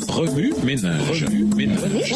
Remue ménage. Remue ménage.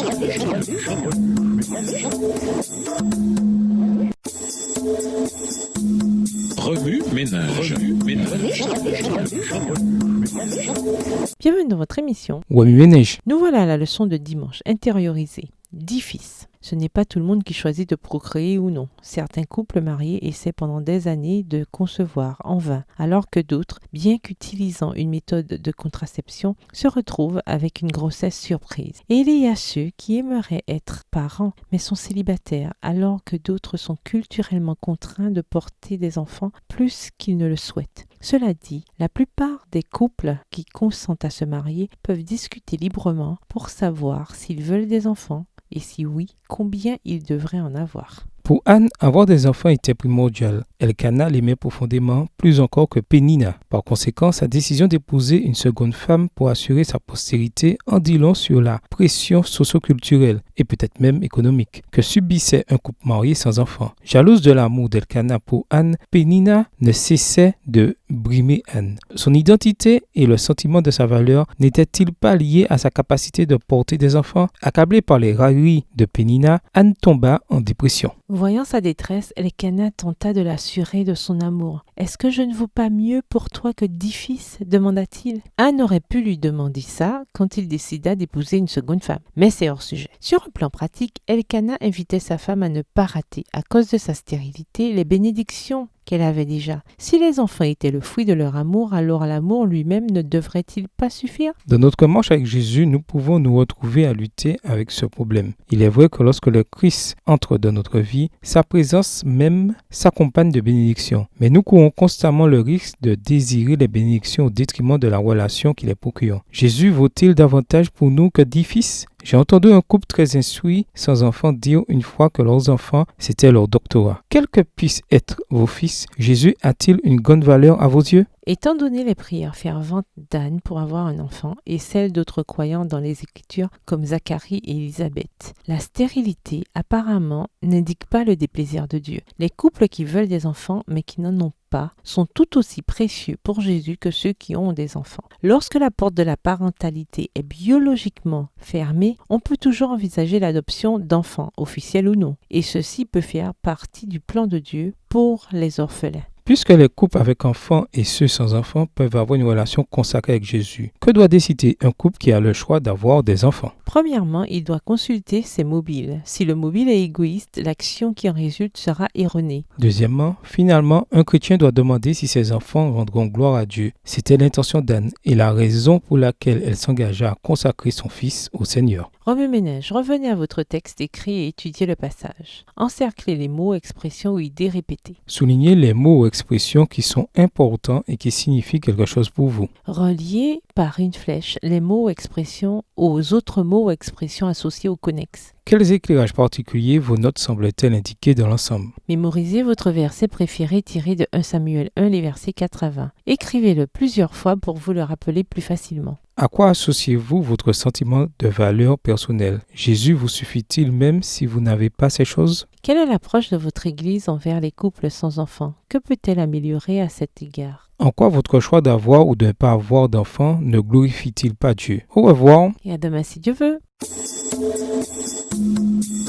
Bienvenue dans votre émission. Remue ménage. Nous voilà à la leçon de dimanche, intériorisée. 10 fils. Ce n'est pas tout le monde qui choisit de procréer ou non. Certains couples mariés essaient pendant des années de concevoir en vain, alors que d'autres, bien qu'utilisant une méthode de contraception, se retrouvent avec une grossesse surprise. Et il y a ceux qui aimeraient être parents, mais sont célibataires, alors que d'autres sont culturellement contraints de porter des enfants plus qu'ils ne le souhaitent. Cela dit, la plupart des couples qui consentent à se marier peuvent discuter librement pour savoir s'ils veulent des enfants et si oui, combien ils devraient en avoir. Pour Anne, avoir des enfants était primordial. Elkana l'aimait profondément, plus encore que Pénina. Par conséquent, sa décision d'épouser une seconde femme pour assurer sa postérité en dit long sur la pression socio-culturelle et peut-être même économique que subissait un couple marié sans enfants. Jalouse de l'amour d'Elkana pour Anne, Pénina ne cessait de brimer Anne. Son identité et le sentiment de sa valeur n'étaient-ils pas liés à sa capacité de porter des enfants? Accablée par les railleries de Pénina, Anne tomba en dépression. Voyant sa détresse, Elkana tenta de l'assurer de son amour. « Est-ce que je ne vaux pas mieux pour toi que 10 fils ?» demanda-t-il. Anne aurait pu lui demander ça quand il décida d'épouser une seconde femme, mais c'est hors sujet. Sur un plan pratique, Elkana invitait sa femme à ne pas rater, à cause de sa stérilité, les bénédictions qu'elle avait déjà. Si les enfants étaient le fruit de leur amour, alors l'amour lui-même ne devrait-il pas suffire? Dans notre marche avec Jésus, nous pouvons nous retrouver à lutter avec ce problème. Il est vrai que lorsque le Christ entre dans notre vie, sa présence même s'accompagne de bénédictions. Mais nous courons constamment le risque de désirer les bénédictions au détriment de la relation qui les procure. Jésus vaut-il davantage pour nous que 10 fils? J'ai entendu un couple très instruit, sans enfants, dire une fois que leurs enfants, c'était leur doctorat. Quels que puissent être vos fils, Jésus a-t-il une grande valeur à vos yeux? Étant donné les prières ferventes d'Anne pour avoir un enfant et celles d'autres croyants dans les Écritures comme Zacharie et Élisabeth, la stérilité apparemment n'indique pas le déplaisir de Dieu. Les couples qui veulent des enfants mais qui n'en ont pas sont tout aussi précieux pour Jésus que ceux qui ont des enfants. Lorsque la porte de la parentalité est biologiquement fermée, on peut toujours envisager l'adoption d'enfants, officiels ou non, et ceci peut faire partie du plan de Dieu pour les orphelins. Puisque les couples avec enfants et ceux sans enfants peuvent avoir une relation consacrée avec Jésus, que doit décider un couple qui a le choix d'avoir des enfants? Premièrement, il doit consulter ses mobiles. Si le mobile est égoïste, l'action qui en résulte sera erronée. Deuxièmement, finalement, un chrétien doit demander si ses enfants rendront gloire à Dieu. C'était l'intention d'Anne et la raison pour laquelle elle s'engagea à consacrer son fils au Seigneur. Remue ménage, revenez à votre texte écrit et étudiez le passage. Encerclez les mots, expressions ou idées répétées. Soulignez les mots ou expressions qui sont importants et qui signifient quelque chose pour vous. Reliez par une flèche les mots ou expressions aux autres mots ou expressions associés aux connexes. Quels éclairages particuliers vos notes semblent-elles indiquer dans l'ensemble? Mémorisez votre verset préféré tiré de 1 Samuel 1, les versets 4 à 20. Écrivez-le plusieurs fois pour vous le rappeler plus facilement. À quoi associez-vous votre sentiment de valeur personnelle? Jésus vous suffit-il même si vous n'avez pas ces choses? Quelle est l'approche de votre Église envers les couples sans enfants? Que peut-elle améliorer à cet égard? En quoi votre choix d'avoir ou de ne pas avoir d'enfants ne glorifie-t-il pas Dieu? Au revoir. Et à demain si Dieu veut.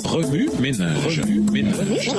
Remue ménage. Remue ménage.